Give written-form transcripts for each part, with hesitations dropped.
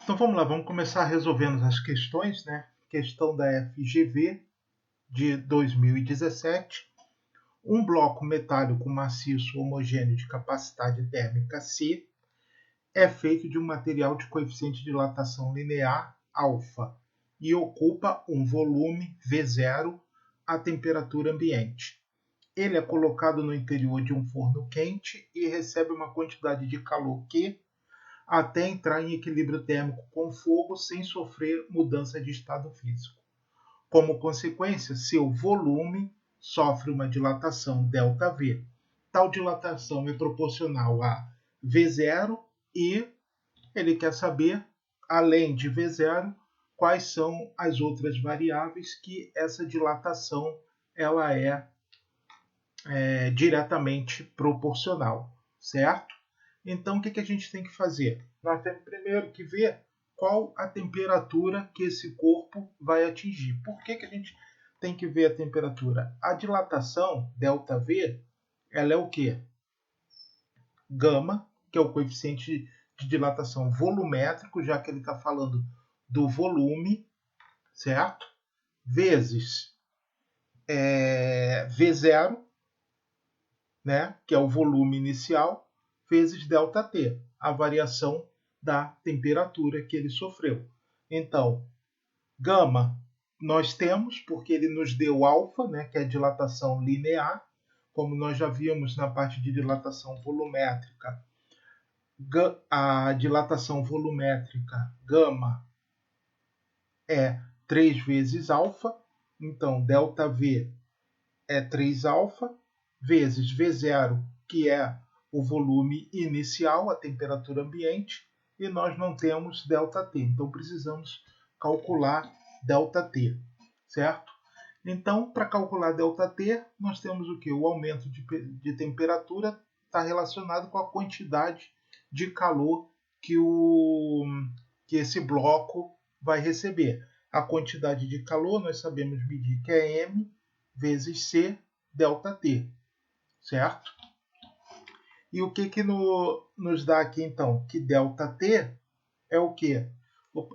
Então vamos lá, vamos começar resolvendo as questões, né? Questão da FGV de 2017. Um bloco metálico maciço homogêneo de capacidade térmica C é feito de um material de coeficiente de dilatação linear alfa e ocupa um volume V0 à temperatura ambiente. Ele é colocado no interior de um forno quente e recebe uma quantidade de calor Q até entrar em equilíbrio térmico com o fogo sem sofrer mudança de estado físico. Como consequência, seu volume sofre uma dilatação ΔV. Tal dilatação é proporcional a V0 e ele quer saber, além de V0, quais são as outras variáveis que essa dilatação ela é diretamente proporcional, certo? Então, o que a gente tem que fazer? Nós temos primeiro que ver qual a temperatura que esse corpo vai atingir. Por que a gente tem que ver a temperatura? A dilatação, ΔV, ela é o quê? Gama, que é o coeficiente de dilatação volumétrico, já que ele está falando do volume, certo? Vezes V0, né, que é o volume inicial, vezes ΔT, a variação da temperatura que ele sofreu. Então, gama nós temos, porque ele nos deu alfa, né, que é a dilatação linear, como nós já vimos na parte de dilatação volumétrica. A dilatação volumétrica gama é 3 vezes alfa, então ΔV é 3 alfa, vezes V0, que é o volume inicial, a temperatura ambiente, e nós não temos ΔT, então precisamos calcular ΔT, certo? Então, para calcular ΔT, nós temos o que? O aumento de temperatura está relacionado com a quantidade de calor que esse bloco vai receber. A quantidade de calor nós sabemos medir que é M vezes C ΔT, certo? E o que nos dá aqui então? Que ΔT é o quê?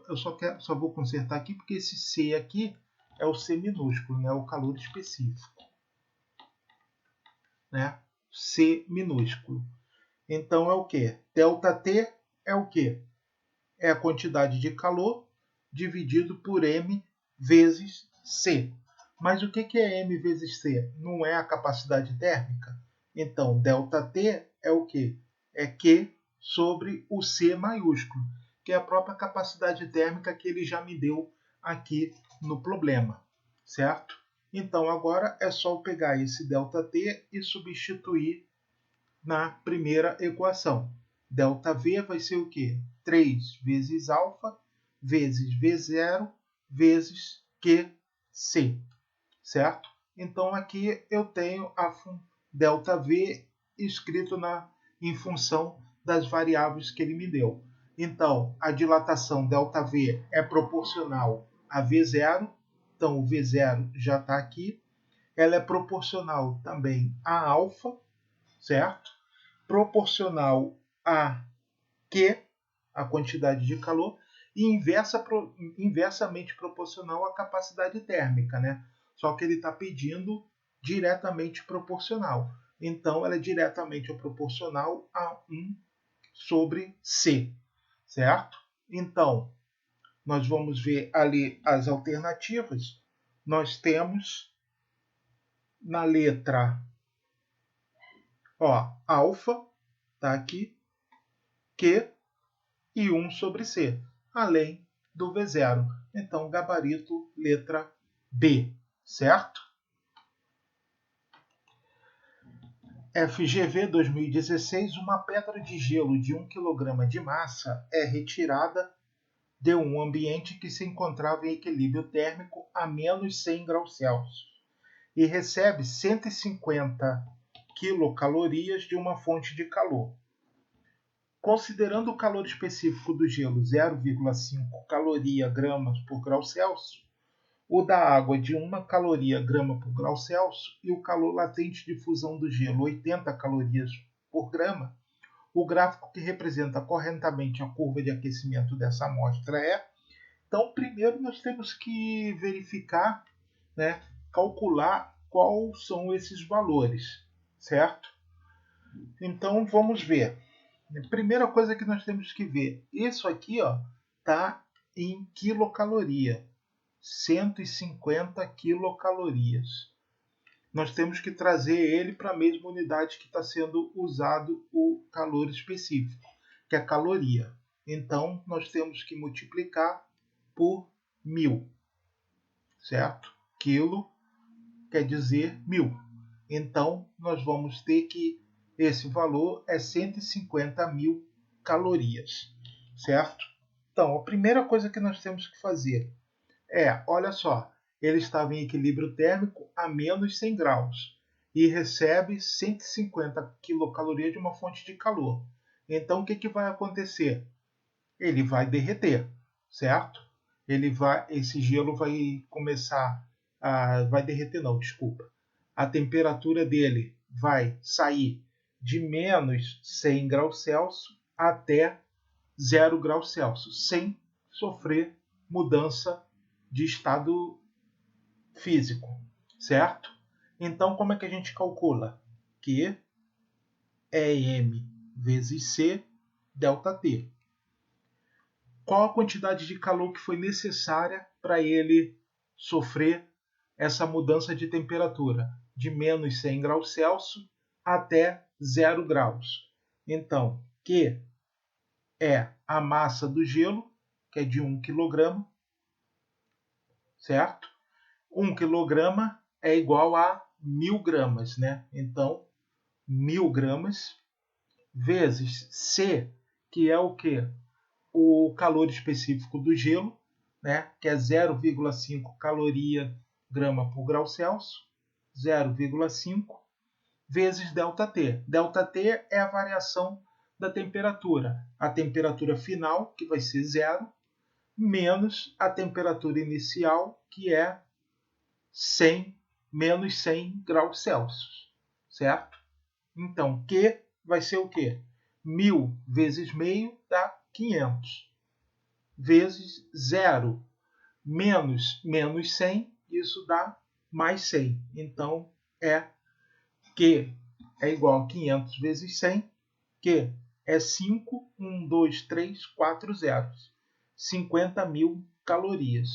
Eu só vou consertar aqui porque esse C aqui é o C minúsculo, né? O calor específico, né? C minúsculo. Então é o quê? ΔT é o quê? É a quantidade de calor dividido por M vezes C. Mas o que é M vezes C? Não é a capacidade térmica? Então, ΔT é o quê? É Q sobre o C maiúsculo, que é a própria capacidade térmica que ele já me deu aqui no problema, certo? Então, agora é só eu pegar esse ΔT e substituir na primeira equação. ΔV vai ser o quê? 3 vezes alfa vezes V0 vezes QC, certo? Então aqui eu tenho a ΔV escrito em função das variáveis que ele me deu. Então, a dilatação ΔV é proporcional a V0, então o V0 já está aqui. Ela é proporcional também a alfa, certo? Proporcional a Q, a quantidade de calor, e inversamente proporcional à capacidade térmica, né? Só que ele está pedindo diretamente proporcional. Então, ela é diretamente proporcional a 1 sobre C, certo? Então, nós vamos ver ali as alternativas. Nós temos na letra alfa, tá aqui, Q e 1 sobre C, além do V0. Então, gabarito letra B, certo? FGV 2016, uma pedra de gelo de 1 kg de massa é retirada de um ambiente que se encontrava em equilíbrio térmico a menos 100 graus Celsius e recebe 150 quilocalorias de uma fonte de calor. Considerando o calor específico do gelo 0,5 caloria gramas por grau Celsius, o da água de 1 caloria grama por grau Celsius e o calor latente de fusão do gelo 80 calorias por grama, o gráfico que representa corretamente a curva de aquecimento dessa amostra é. Então, primeiro nós temos que verificar, né, calcular quais são esses valores, certo? Então, vamos ver. A primeira coisa que nós temos que ver, isso aqui está em quilocaloria, 150 quilocalorias. Nós temos que trazer ele para a mesma unidade que está sendo usado o calor específico, que é a caloria. Então, nós temos que multiplicar por 1000, certo? Quilo quer dizer 1000. Então, nós vamos ter que esse valor é 150.000 calorias, certo? Então, a primeira coisa que nós temos que fazer é, olha só, ele estava em equilíbrio térmico a menos 100 graus e recebe 150 quilocalorias de uma fonte de calor. Então, o que vai acontecer? Ele vai derreter, certo? Esse gelo vai começar vai derreter não, desculpa. A temperatura dele vai sair de menos 100 graus Celsius até 0 graus Celsius, sem sofrer mudança de estado físico, certo? Então, como é que a gente calcula? Q é M vezes C delta T. Qual a quantidade de calor que foi necessária para ele sofrer essa mudança de temperatura de menos 100 graus Celsius até 0 graus? Então, Q é a massa do gelo, que é de 1 kg, certo? 1 kg é igual a 1000 gramas, né? Então, 1000 gramas vezes C, que é o quê? O calor específico do gelo, né? Que é 0,5 caloria grama por grau Celsius, 0,5 vezes ΔT. ΔT é a variação da temperatura. A temperatura final, que vai ser 0, menos a temperatura inicial, que é 100, menos 100 graus Celsius, certo? Então, Q vai ser o quê? 1000 vezes meio dá 500. Vezes 0 menos 100, isso dá mais 100. Então, Q é igual a 500 vezes 100, que é 5, 1, 2, 3, 4 zeros. 50.000 calorias.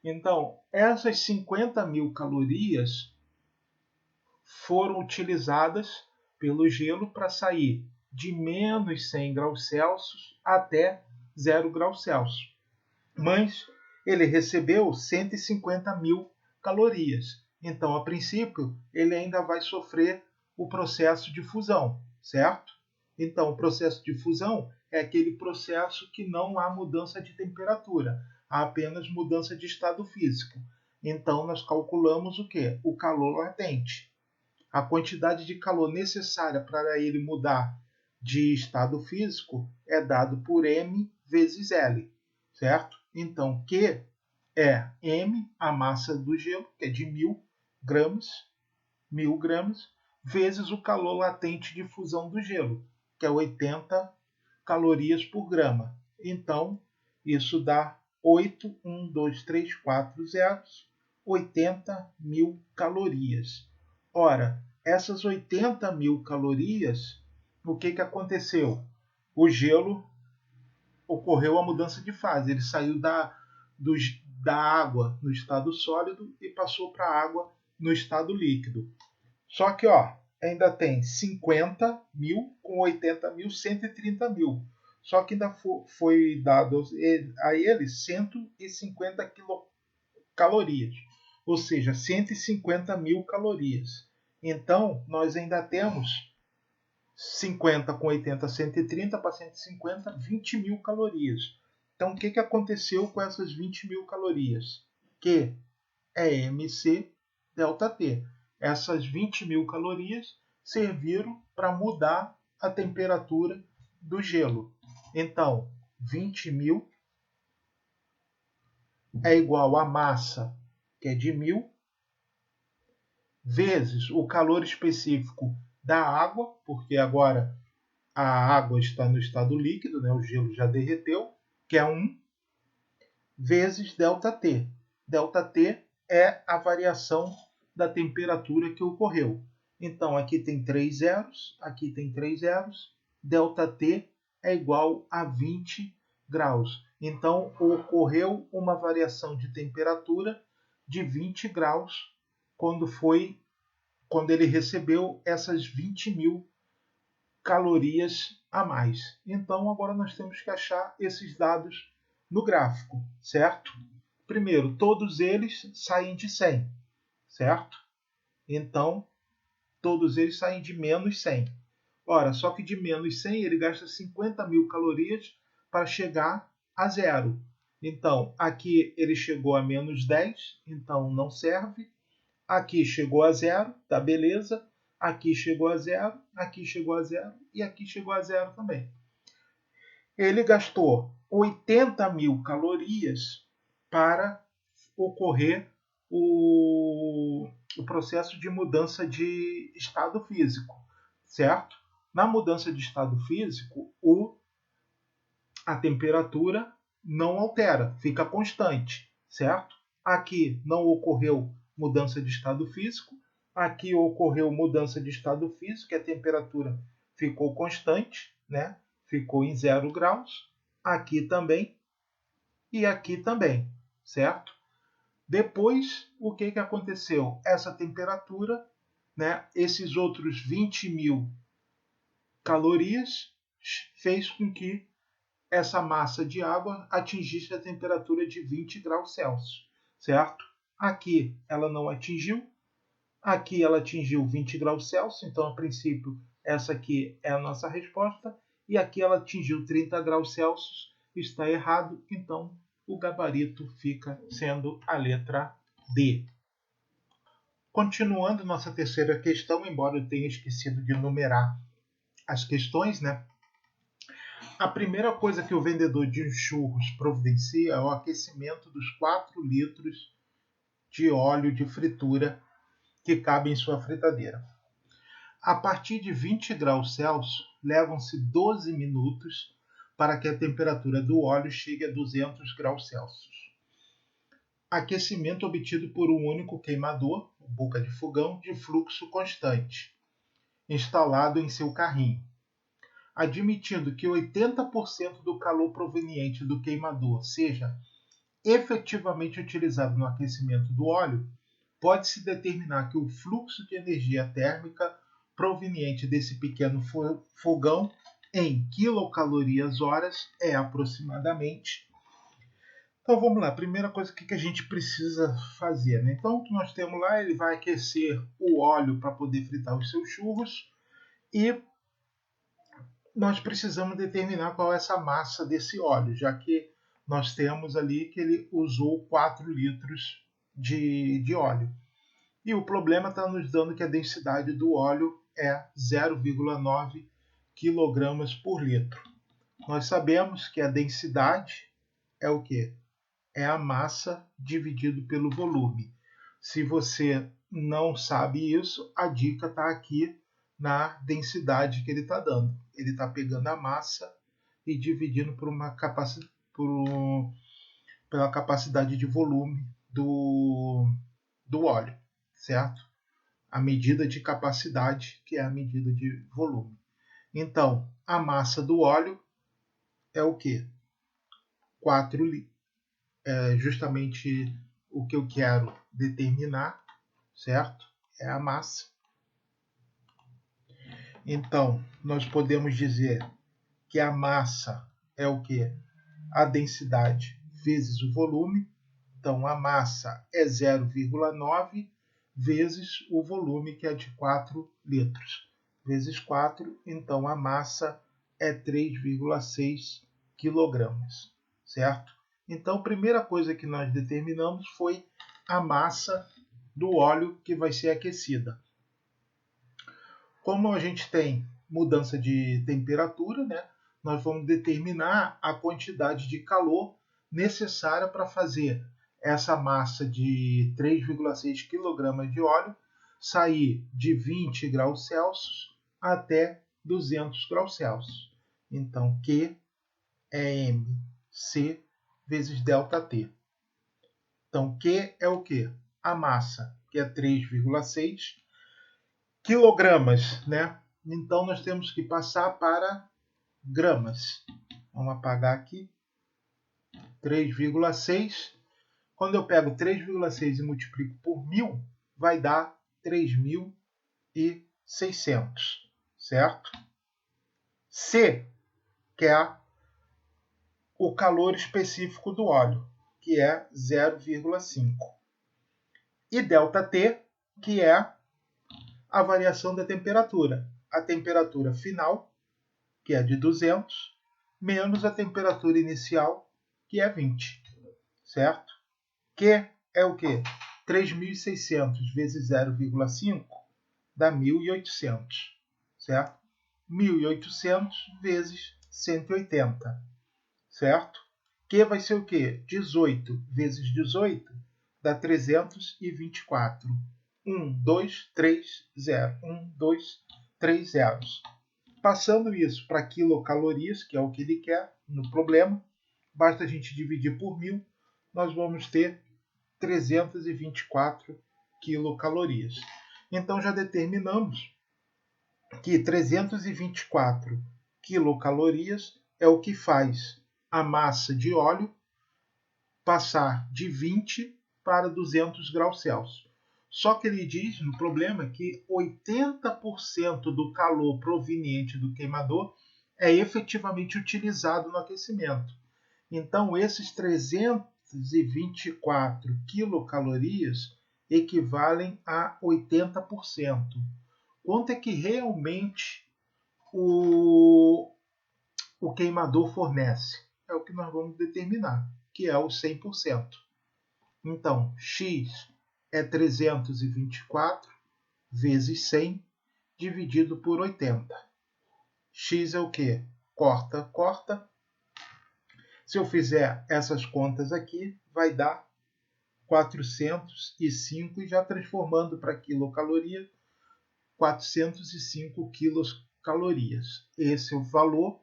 Então, essas 50.000 calorias foram utilizadas pelo gelo para sair de menos 100 graus Celsius até 0 graus Celsius. Mas ele recebeu 150.000 calorias. Então, a princípio, ele ainda vai sofrer o processo de fusão, certo? Então, o processo de fusão é aquele processo que não há mudança de temperatura, há apenas mudança de estado físico. Então, nós calculamos o quê? O calor latente. A quantidade de calor necessária para ele mudar de estado físico é dado por M vezes L, certo? Então, Q é M, a massa do gelo, que é de 1000 gramas, vezes o calor latente de fusão do gelo, que é 80 calorias por grama. Então, isso dá 8, 1, 2, 3, 4 zeros, 80.000 calorias. Ora, essas 80.000 calorias, o que aconteceu? O gelo ocorreu a mudança de fase. Ele saiu da água no estado sólido e passou para a água no estado líquido. Só que ainda tem 50.000 com 80.000, 130.000. Só que ainda foi dado a ele 150 quilocalorias, ou seja, 150.000 calorias. Então, nós ainda temos 50 com 80, 130 para 150, 20.000 calorias. Então, o que aconteceu com essas 20.000 calorias? Que é MC delta T. Essas 20.000 calorias serviram para mudar a temperatura do gelo. Então, 20.000 é igual a massa, que é de 1000, vezes o calor específico da água, porque agora a água está no estado líquido, né? O gelo já derreteu, que é 1, vezes ΔT. ΔT é a variação da temperatura que ocorreu. Então, aqui tem 3 zeros, aqui tem 3 zeros, ΔT é igual a 20 graus. Então, ocorreu uma variação de temperatura de 20 graus quando ele recebeu essas 20.000 calorias a mais. Então, agora nós temos que achar esses dados no gráfico, certo? Primeiro, todos eles saem de 100, certo? Então, todos eles saem de menos 100. Ora, só que de menos 100 ele gasta 50.000 calorias para chegar a zero. Então, aqui ele chegou a menos 10, então não serve. Aqui chegou a zero, tá beleza. Aqui chegou a zero, aqui chegou a zero e aqui chegou a zero também. Ele gastou 80.000 calorias para ocorrer o processo de mudança de estado físico, certo? Na mudança de estado físico, a temperatura não altera, fica constante, certo? Aqui não ocorreu mudança de estado físico, aqui ocorreu mudança de estado físico, e a temperatura ficou constante, né? Ficou em 0 graus, aqui também e aqui também, certo? Depois, o que aconteceu? Essa temperatura, né, esses outros 20.000 calorias, fez com que essa massa de água atingisse a temperatura de 20 graus Celsius, certo? Aqui ela não atingiu, aqui ela atingiu 20 graus Celsius, então a princípio essa aqui é a nossa resposta, e aqui ela atingiu 30 graus Celsius, está errado, então o gabarito fica sendo a letra D. Continuando nossa terceira questão, embora eu tenha esquecido de numerar as questões, né? A primeira coisa que o vendedor de churros providencia é o aquecimento dos 4 litros de óleo de fritura que cabe em sua fritadeira. A partir de 20 graus Celsius, levam-se 12 minutos para que a temperatura do óleo chegue a 200 graus Celsius. Aquecimento obtido por um único queimador, boca de fogão, de fluxo constante, instalado em seu carrinho. Admitindo que 80% do calor proveniente do queimador seja efetivamente utilizado no aquecimento do óleo, pode-se determinar que o fluxo de energia térmica proveniente desse pequeno fogão em quilocalorias-horas é aproximadamente. Então vamos lá, primeira coisa que a gente precisa fazer, né? Então nós temos lá, ele vai aquecer o óleo para poder fritar os seus churros e nós precisamos determinar qual é essa massa desse óleo, já que nós temos ali que ele usou 4 litros de óleo. E o problema está nos dando que a densidade do óleo é 0,9 kg por litro. Nós sabemos que a densidade é o quê? É a massa dividido pelo volume. Se você não sabe isso, a dica está aqui na densidade que ele está dando. Ele está pegando a massa e dividindo pela capacidade de volume do óleo, certo? A medida de capacidade, que é a medida de volume. Então, a massa do óleo é o quê? 4 litros. É justamente o que eu quero determinar, certo? É a massa. Então, nós podemos dizer que a massa é o quê? A densidade vezes o volume. Então, a massa é 0,9 vezes o volume, que é de 4 litros. Vezes 4, então a massa é 3,6 quilogramas, certo? Então, a primeira coisa que nós determinamos foi a massa do óleo que vai ser aquecida. Como a gente tem mudança de temperatura, né, nós vamos determinar a quantidade de calor necessária para fazer essa massa de 3,6 kg de óleo sair de 20 graus Celsius até 200 graus Celsius. Então, Q é mc vezes ΔT. Então, Q é o quê? A massa, que é 3,6 quilogramas, né? Então, nós temos que passar para gramas. Vamos apagar aqui. 3,6. Quando eu pego 3,6 e multiplico por 1.000, vai dar 3.600, certo? C, que é o calor específico do óleo, que é 0,5. E ΔT, que é a variação da temperatura. A temperatura final, que é de 200, menos a temperatura inicial, que é 20, certo? Q é o quê? 3.600 vezes 0,5 dá 1.800, certo? 1.800 vezes 180, certo? Q vai ser o quê? 18 vezes 18 dá 324. 1, 2, 3, 0. 1, 2, 3 zeros. Passando isso para quilocalorias, que é o que ele quer no problema, basta a gente dividir por 1.000, nós vamos ter 324 quilocalorias. Então já determinamos que 324 quilocalorias é o que faz a massa de óleo passar de 20 para 200 graus Celsius. Só que ele diz no problema que 80% do calor proveniente do queimador é efetivamente utilizado no aquecimento. Então, esses 324 quilocalorias equivalem a 80%. Quanto é que realmente o queimador fornece? É o que nós vamos determinar, que é o 100%. Então, X é 324 vezes 100 dividido por 80. X é o quê? Corta, corta. Se eu fizer essas contas aqui, vai dar 405 e já transformando para quilocaloria, 405 quilocalorias. Esse é o valor.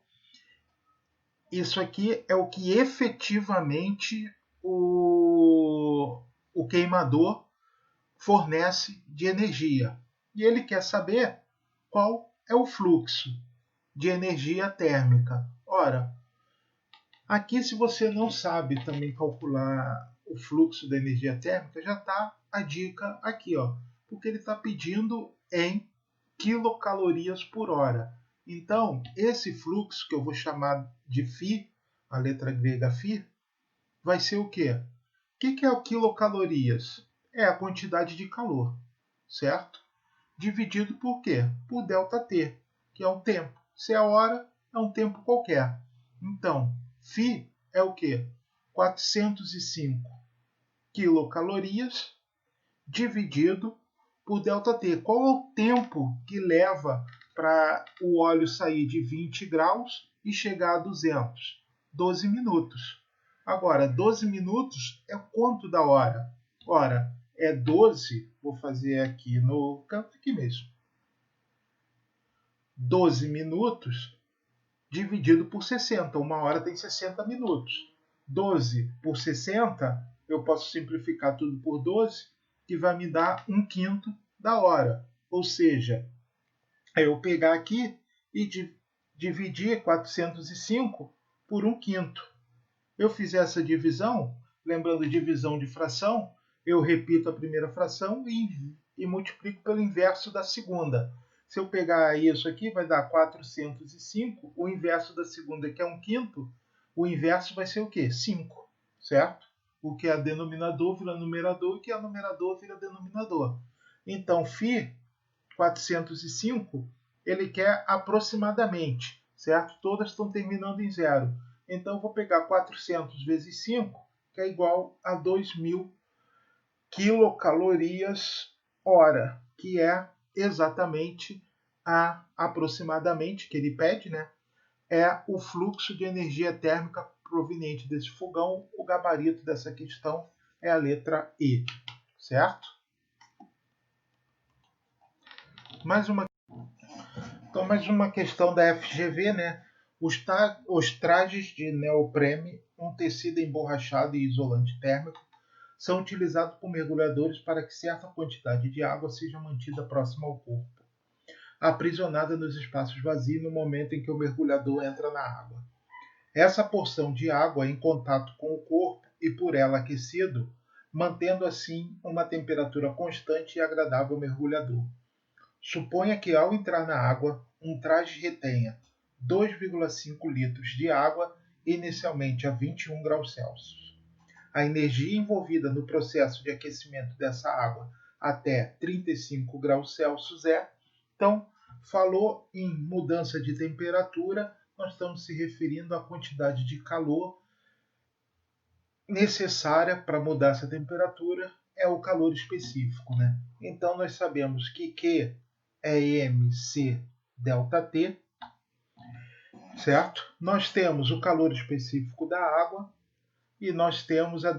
Isso aqui é o que efetivamente o queimador fornece de energia. E ele quer saber qual é o fluxo de energia térmica. Ora, aqui se você não sabe também calcular o fluxo da energia térmica, já está a dica aqui, ó, porque ele está pedindo em quilocalorias por hora. Então, esse fluxo que eu vou chamar de φ, a letra grega φ, vai ser o quê? O que é o quilocalorias? É a quantidade de calor, certo? Dividido por quê? Por ΔT, que é um tempo. Se é hora, é um tempo qualquer. Então, φ é o quê? 405 quilocalorias dividido por ΔT. Qual é o tempo que leva para o óleo sair de 20 graus e chegar a 200? 12 minutos. Agora, 12 minutos é quanto da hora? Ora, é 12, vou fazer aqui no canto aqui mesmo. 12 minutos dividido por 60. Uma hora tem 60 minutos. 12 por 60, eu posso simplificar tudo por 12, que vai me dar 1/5 da hora. Ou seja, eu pegar aqui e dividir 405 por 1/5. Eu fizer essa divisão, lembrando divisão de fração, eu repito a primeira fração e multiplico pelo inverso da segunda. Se eu pegar isso aqui, vai dar 405. O inverso da segunda, que é 1/5, o inverso vai ser o quê? 5, certo? O que é denominador vira numerador, e o que é numerador vira denominador. Então, φ 405, ele quer aproximadamente, certo? Todas estão terminando em zero. Então, eu vou pegar 400 vezes 5, que é igual a 2.000 quilocalorias hora, que é exatamente aproximadamente, que ele pede, né? É o fluxo de energia térmica proveniente desse fogão. O gabarito dessa questão é a letra E, certo? Mais uma. Então, mais uma questão da FGV, né? Os trajes de neoprene, um tecido emborrachado e isolante térmico, são utilizados por mergulhadores para que certa quantidade de água seja mantida próxima ao corpo, aprisionada nos espaços vazios no momento em que o mergulhador entra na água. Essa porção de água é em contato com o corpo e por ela aquecido, mantendo assim uma temperatura constante e agradável ao mergulhador. Suponha que ao entrar na água, um traje retenha 2,5 litros de água inicialmente a 21 graus Celsius. A energia envolvida no processo de aquecimento dessa água até 35 graus Celsius então, falou em mudança de temperatura, nós estamos se referindo à quantidade de calor necessária para mudar essa temperatura, é o calor específico, né? Então, nós sabemos que Q é mc ΔT, certo? Nós temos o calor específico da água e nós temos a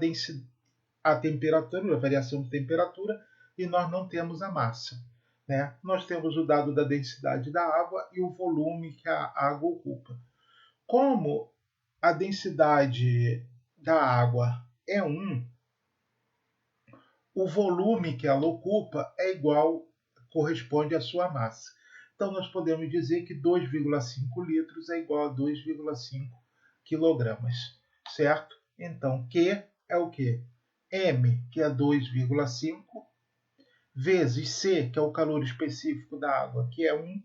temperatura, a variação de temperatura, e nós não temos a massa, né? Nós temos o dado da densidade da água e o volume que a água ocupa. Como a densidade da água é 1, o volume que ela ocupa é igual, corresponde à sua massa. Então, nós podemos dizer que 2,5 litros é igual a 2,5 quilogramas, certo? Então, Q é o quê? M, que é 2,5, vezes C, que é o calor específico da água, que é 1,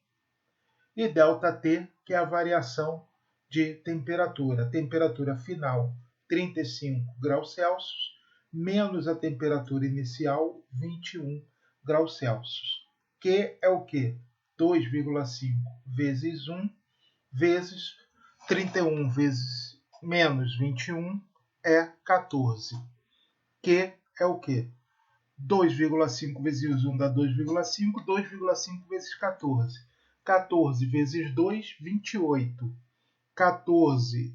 e ΔT, que é a variação de temperatura. Temperatura final, 35 graus Celsius, menos a temperatura inicial, 21 graus Celsius. Que é o quê? 2,5 vezes 1 vezes 31 vezes menos 21 é 14. Que é o quê? 2,5 vezes 1 dá 2,5, 2,5 vezes 14. 14 vezes 2, 28. 14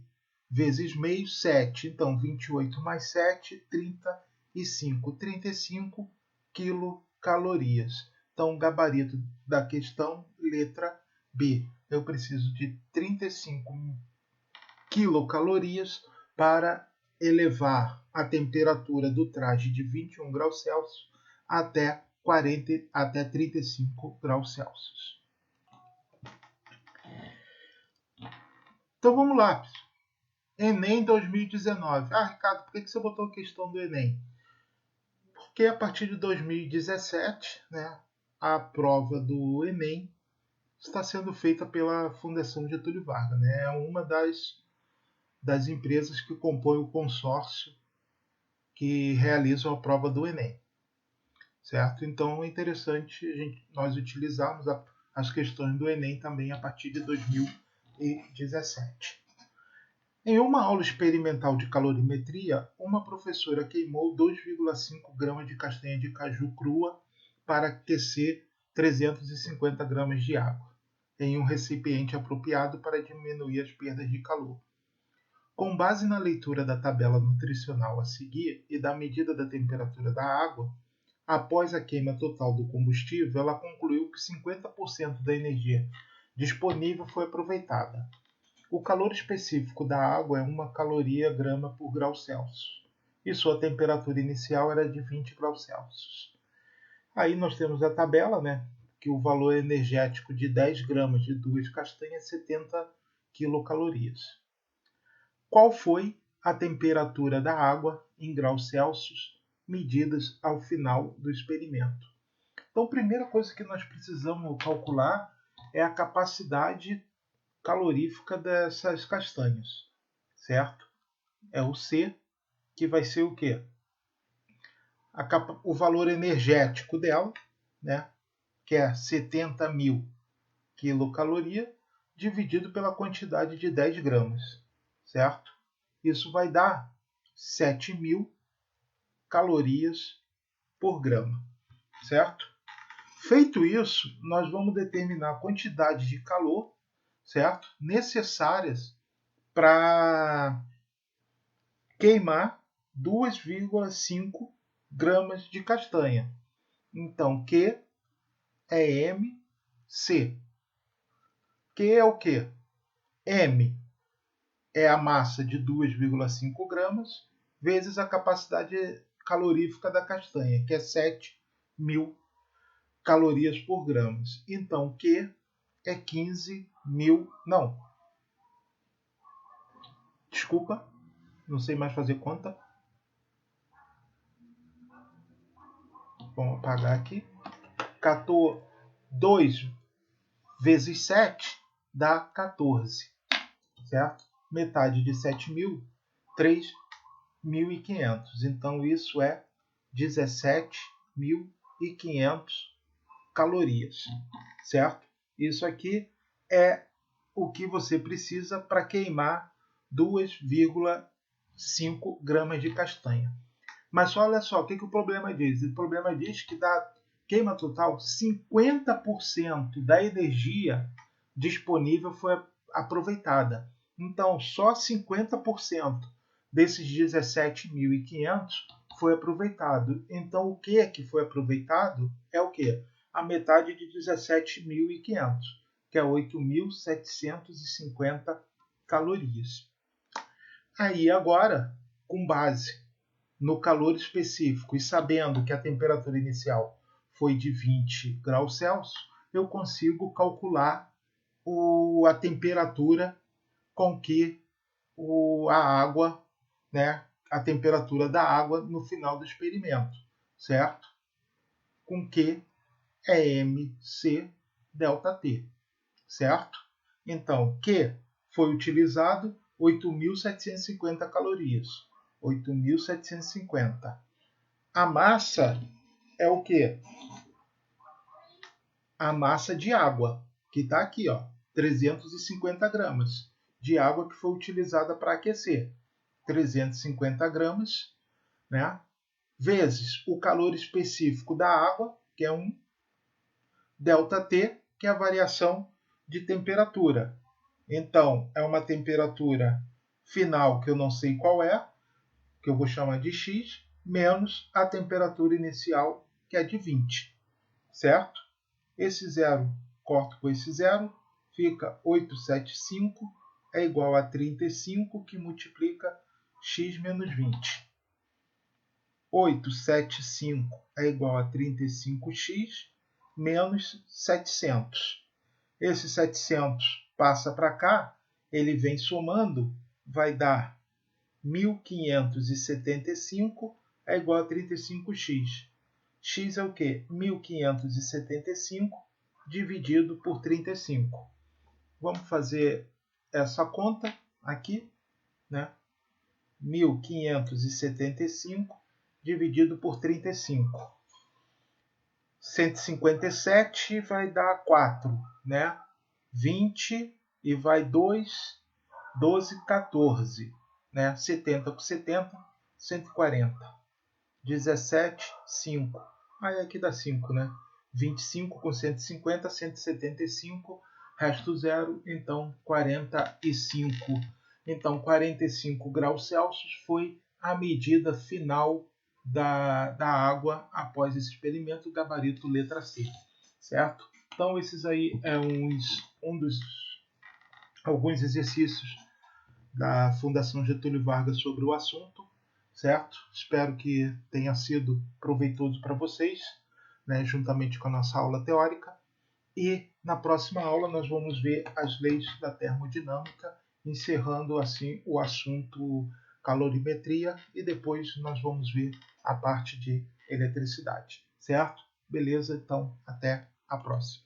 vezes meio, 7. Então, 28 mais 7, 35. 35 quilocalorias. Então, o gabarito da questão, letra B. Eu preciso de 35 quilocalorias para elevar a temperatura do traje de 21 graus Celsius até 35 graus Celsius. Então vamos lá, pessoal. Enem 2019. Ricardo, por que você botou a questão do Enem? Porque a partir de 2017, né, a prova do Enem está sendo feita pela Fundação Getúlio Vargas. Né? É uma das empresas que compõem o consórcio que realizam a prova do Enem. Certo? Então é interessante nós utilizarmos as questões do Enem também a partir de 2017. Em uma aula experimental de calorimetria, uma professora queimou 2,5 gramas de castanha de caju crua para aquecer 350 gramas de água, em um recipiente apropriado para diminuir as perdas de calor. Com base na leitura da tabela nutricional a seguir e da medida da temperatura da água, após a queima total do combustível, ela concluiu que 50% da energia disponível foi aproveitada. O calor específico da água é 1 caloria grama por grau Celsius, e sua temperatura inicial era de 20 graus Celsius. Aí nós temos a tabela, né, que o valor energético de 10 gramas de 2 castanhas é 70 quilocalorias. Qual foi a temperatura da água em graus Celsius medidas ao final do experimento? Então, a primeira coisa que nós precisamos calcular é a capacidade calorífica dessas castanhas, certo? É o C, que vai ser o quê? O valor energético dela, né? Que é 70.000 quilocalorias, dividido pela quantidade de 10 gramas, certo? Isso vai dar 7.000 calorias por grama, certo? Feito isso, nós vamos determinar a quantidade de calor, certo? Necessárias para queimar 2,5 gramas de castanha. Então, Q é MC. Q é o quê? M é a massa de 2,5 gramas vezes a capacidade calorífica da castanha, que é 7.000 calorias por gramas. Então, Q é 15.000... Não. Desculpa, não sei mais fazer conta. Vamos apagar aqui. 2 vezes 7 dá 14, certo? Metade de 7.000, 3.500. Então, isso é 17.500 calorias, certo? Isso aqui é o que você precisa para queimar 2,5 gramas de castanha. Mas só olha só, o que o problema diz? O problema diz que da queima total, 50% da energia disponível foi aproveitada. Então, só 50% desses 17.500 foi aproveitado. Então, o que foi aproveitado é o quê? A metade de 17.500, que é 8.750 calorias. Aí, agora, com base no calor específico e sabendo que a temperatura inicial foi de 20 graus Celsius, eu consigo calcular a temperatura com que a água, né, a temperatura da água no final do experimento, certo? Com que é MC ΔT, certo? Então, Q foi utilizado 8.750 calorias. 8.750. A massa é o quê? A massa de água, que está aqui, ó, 350 gramas de água que foi utilizada para aquecer. 350 gramas, né? Vezes o calor específico da água, que é 1, ΔT, que é a variação de temperatura. Então, é uma temperatura final que eu não sei qual é, que eu vou chamar de X, menos a temperatura inicial, que é de 20, certo? Esse zero corto com esse zero, fica 875 é igual a 35, que multiplica x menos 20. 875 é igual a 35x menos 700. Esse 700 passa para cá, ele vem somando, vai dar 1.575 é igual a 35x. X é o quê? 1.575 dividido por 35. Vamos fazer essa conta aqui, né? 1.575 dividido por 35. 157 vai dar 4, né? 20 e vai 2, 12, 14, né? 70 com 70, 140. 17, 5. Aí aqui dá 5, né? 25 com 150, 175, resto 0, então 45. Então 45 graus Celsius foi a medida final da água após esse experimento, gabarito letra C, certo? Então esses aí é alguns exercícios da Fundação Getúlio Vargas sobre o assunto, certo? Espero que tenha sido proveitoso para vocês, né, juntamente com a nossa aula teórica. E na próxima aula nós vamos ver as leis da termodinâmica, encerrando assim o assunto calorimetria, e depois nós vamos ver a parte de eletricidade, certo? Beleza? Então, até a próxima.